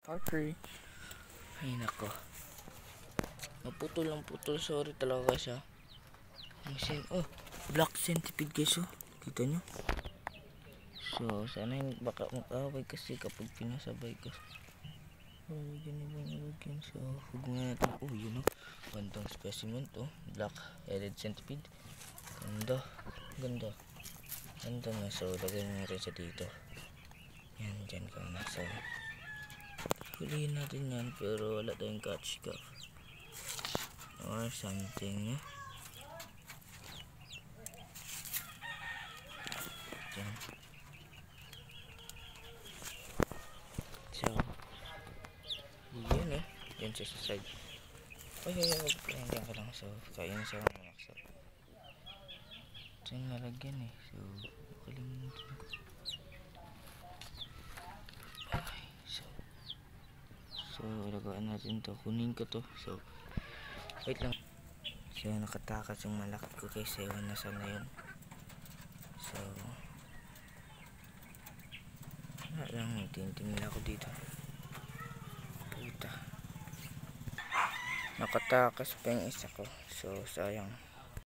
Okay. Ay nako. Naputol lang putol. Sorry talaga guys ha. Oh, black centipede guys oh. Kita nyo? So, sana yung baka mag-away kasi kapag pinasabay ko. So, huwag nga natin. Oh, yun oh. Gandang specimen to. Black-headed centipede. Ganda. Ganda. Ganda nga. So, lagay mo rin sa dito. Yan, dyan ka na. So, hulihin natin yan. Pero wala tayong catch cup. Or something. Dyan. So, yun eh. Yan siya sa side. Ay, dyan ka lang. So, kain sa mga naksa. Ito yung nalagyan eh. So, nakalimutan ko. Okay, so, lagaan natin to. Kunin ko to. So, wait lang. So, nakatakas yung malaki ko kasi ewan na sana yun. So, wala lang. Tintin ako dito. Puta. Nakatakas pa yung isa ko. So, sayang.